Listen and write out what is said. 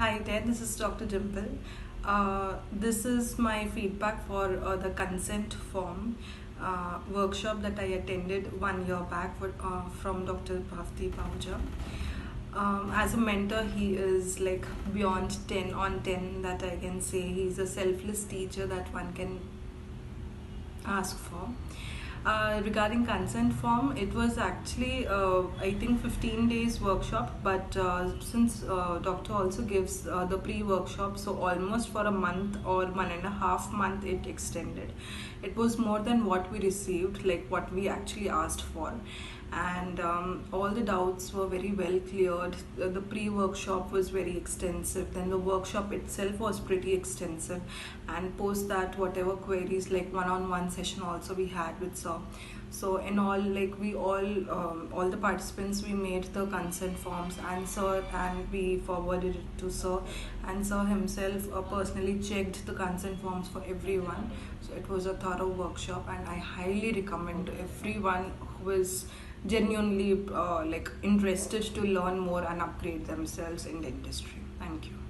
Hi there, this is Dr. Dimple. This is my feedback for the consent form workshop that I attended 1 year back from Dr. Bhatiya. As a mentor, he is like beyond 10 on 10 that I can say. He's a selfless teacher that one can ask for. Regarding consent form, it was actually I think 15 days workshop, but since doctor also gives the pre-workshop, so almost for a month or 1.5 month it extended. It was more than what we received, like what we actually asked for, and all the doubts were very well cleared. The pre-workshop was very extensive, then the workshop itself was pretty extensive, and post that whatever queries, like one-on-one session also we had with sir. So in all, like we all the participants, we made the consent forms and sir, and we forwarded it to sir, and sir himself personally checked the consent forms for everyone. So it was a thorough workshop, and I highly recommend everyone who is genuinely like interested to learn more and upgrade themselves in the industry. Thank you.